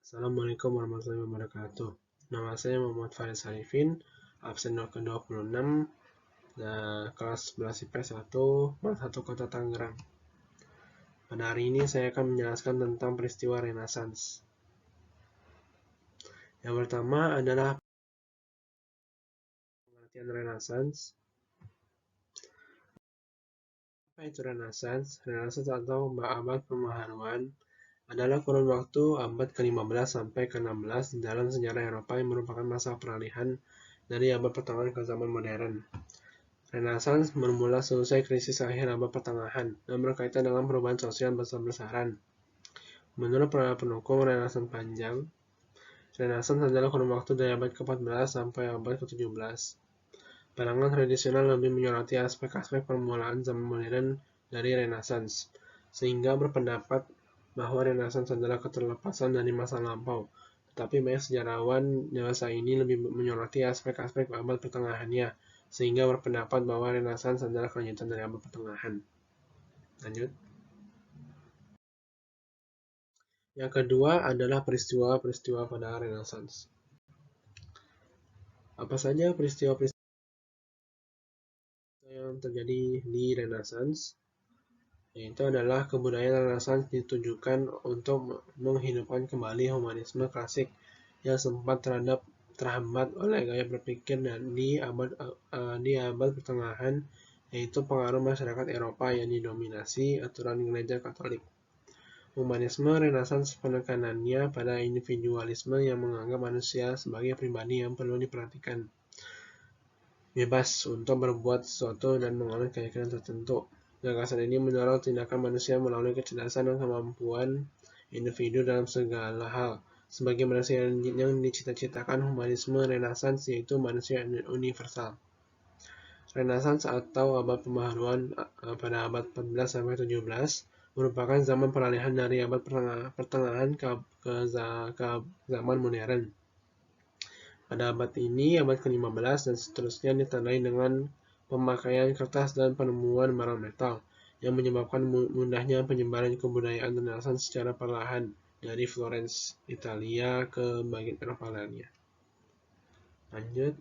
Assalamualaikum warahmatullahi wabarakatuh. Nama saya Muhammad Faris Arifin, absen ke-26, kelas 11 IPS 1, Kelas 1 Kota Tangerang. Pada hari ini saya akan menjelaskan tentang peristiwa Renaissance. Yang pertama adalah pengertian Renaissance. Apa itu Renaissance? Renaissance atau abad pembaharuan adalah kurun waktu abad ke-15 sampai ke-16 di dalam sejarah Eropa yang merupakan masa peralihan dari abad pertengahan ke zaman modern. Renaissance bermula selesai krisis akhir abad pertengahan dan berkaitan dengan perubahan sosial besar-besaran. Menurut para pendukung Renaissance panjang, Renaissance adalah kurun waktu dari abad ke-14 sampai abad ke-17. Pandangan tradisional lebih menyoroti aspek-aspek permulaan zaman modern dari Renaissance, sehingga berpendapat bahwa Renaissance adalah keterlepasan dari masa lampau. Tetapi banyak sejarawan dewasa ini lebih menyoroti aspek-aspek abad pertengahannya, sehingga berpendapat bahwa Renaissance adalah kelanjutan dari abad pertengahan. Lanjut. Yang kedua adalah peristiwa-peristiwa pada Renaissance. Apa saja peristiwa-peristiwa yang terjadi di Renaissance? Yaitu adalah kebudayaan Renaissance ditujukan untuk menghidupkan kembali humanisme klasik yang sempat terhambat oleh gaya berpikir di abad pertengahan, yaitu pengaruh masyarakat Eropa yang didominasi aturan gereja Katolik. Humanisme Renaissance penekanannya pada individualisme yang menganggap manusia sebagai pribadi yang perlu diperhatikan, bebas untuk berbuat sesuatu dan menganut keyakinan tertentu. Gagasan ini mendorong tindakan manusia melalui kecerdasan dan kemampuan individu dalam segala hal. Sebagai manusia yang dicita-citakan humanisme Renaissance yaitu manusia universal. Renaissance atau abad pembaharuan pada abad 14 sampai 17 merupakan zaman peralihan dari abad pertengahan ke zaman modern. Pada abad ini, abad ke-15 dan seterusnya ditandai dengan pemakaian kertas dan penemuan barang metal, yang menyebabkan mudahnya penyebaran kebudayaan Renaissance secara perlahan dari Florence, Italia ke bagian Eropa lainnya. Lanjut.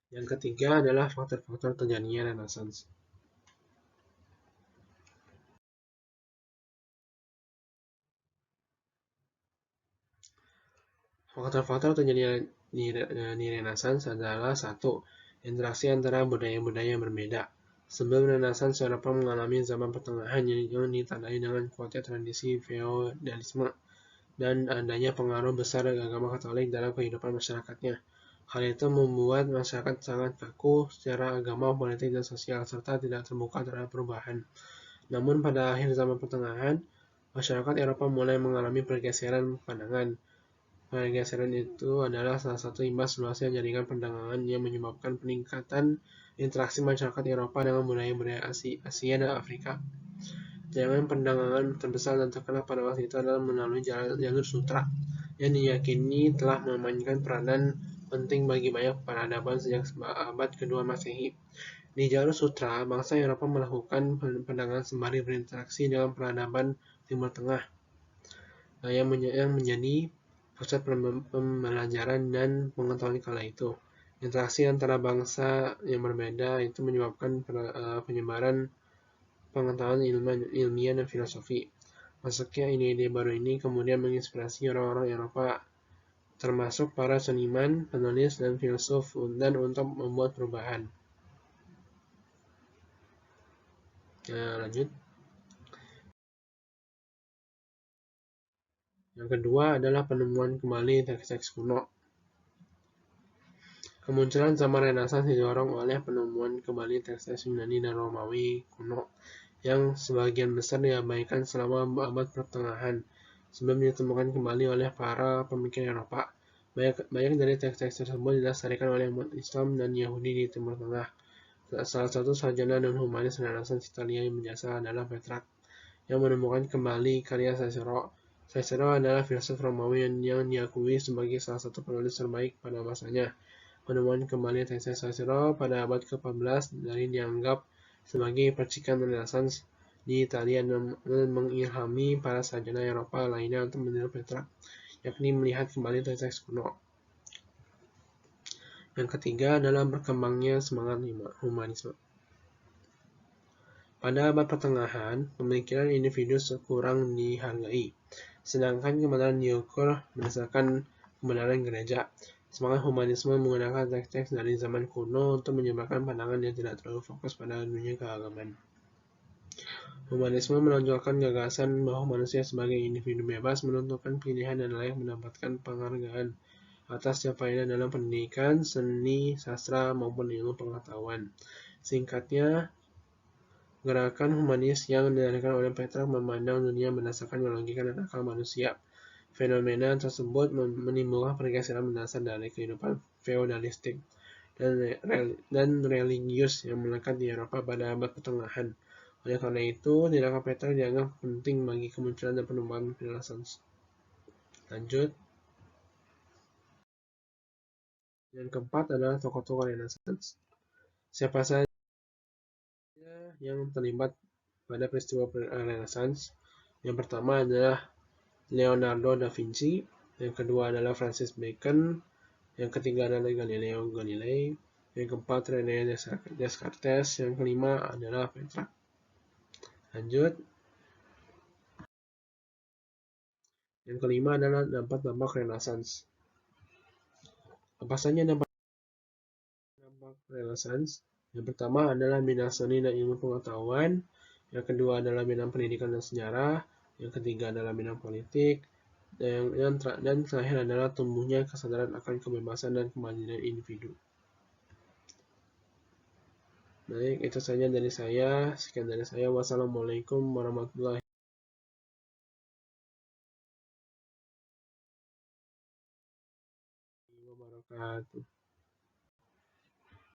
Yang ketiga adalah faktor-faktor terjadinya Renaissance. Faktor-faktor terjadinya di Renaissance adalah 1. Interaksi antara budaya-budaya yang berbeda. Sebelum Renaissance, Eropa mengalami zaman pertengahan yang ditandai dengan kuatnya tradisi feodalisme dan adanya pengaruh besar agama Katolik dalam kehidupan masyarakatnya. Hal itu membuat masyarakat sangat kaku secara agama, politik, dan sosial, serta tidak terbuka terhadap perubahan. Namun pada akhir zaman pertengahan, masyarakat Eropa mulai mengalami pergeseran pandangan. Pergeseran itu adalah salah satu imbas luasnya jaringan perdagangan yang menyebabkan peningkatan interaksi masyarakat Eropa dengan budaya-budaya Asia dan Afrika. Jaringan perdagangan terbesar dan terkenal pada waktu itu adalah melalui jalur sutra, yang diyakini telah memainkan peranan penting bagi banyak peradaban sejak abad kedua Masehi. Di jalur sutra, bangsa Eropa melakukan perdagangan sembari berinteraksi dengan peradaban Timur Tengah, yang menjadi pusat pembelajaran dan pengetahuan kala itu. Interaksi antara bangsa yang berbeda itu menyebabkan penyebaran pengetahuan ilmiah dan filosofi. Masuknya ide-ide baru ini kemudian menginspirasi orang-orang Eropa, termasuk para seniman, penulis, dan filsuf, dan untuk membuat perubahan. Lanjut. Yang kedua adalah penemuan kembali teks-teks kuno. Kemunculan zaman Renaissance didorong oleh penemuan kembali teks-teks Yunani dan Romawi kuno, yang sebagian besar diabaikan selama abad pertengahan, sebelum ditemukan kembali oleh para pemikir Eropa. Banyak dari teks-teks tersebut didasarkan oleh umat Islam dan Yahudi di Timur Tengah. Salah satu sarjana dan humanis Renaissance Italia yang berjasa adalah Petrarch, yang menemukan kembali karya Cicero. Cicero adalah filsuf Romawi yang diakui sebagai salah satu penulis terbaik pada masanya. Penemuan kembali teks Cicero pada abad ke-14 dari dianggap sebagai percikan Renaissance di Italia dan mengilhami para sarjana Eropa lainnya untuk meniru Petrarch, yakni melihat kembali teks kuno. Yang ketiga adalah berkembangnya semangat humanisme. Pada abad pertengahan, pemikiran individu kurang dihargai, sedangkan kebenaran diukur berdasarkan kebenaran gereja. Semangat humanisme menggunakan teks-teks dari zaman kuno untuk menyebarkan pandangan yang tidak terlalu fokus pada dunia keagamaan. Humanisme menonjolkan gagasan bahwa manusia sebagai individu bebas menentukan pilihan dan layak mendapatkan penghargaan atas capaiannya dalam pendidikan, seni, sastra, maupun ilmu pengetahuan. Singkatnya, gerakan humanis yang didirikan oleh Petrarch memandang dunia berdasarkan logika dan akal manusia. Fenomena tersebut menimbulkan pergeseran mendasar dari kehidupan feodalistik dan religius yang melekat di Eropa pada abad pertengahan. Oleh karena itu, tindakan Petrarch dianggap penting bagi kemunculan dan pengembangan Renaissance. Lanjut. Yang keempat adalah tokoh-tokoh Renaissance. Siapa saja yang terlibat pada peristiwa Renaissance? Yang pertama adalah Leonardo da Vinci, yang kedua adalah Francis Bacon, yang ketiga adalah Galileo Galilei, yang keempat René Descartes, yang kelima adalah Petrarch. Lanjut. Yang kelima adalah dampak-dampak Renaissance. Apa saja dampak Renaissance? Yang pertama adalah bidang seni dan ilmu pengetahuan, yang kedua adalah bidang pendidikan dan sejarah, yang ketiga adalah bidang politik, dan terakhir adalah tumbuhnya kesadaran akan kebebasan dan kemandirian individu. Baik, itu saja dari saya. Sekian dari saya. Wassalamualaikum warahmatullahi wabarakatuh.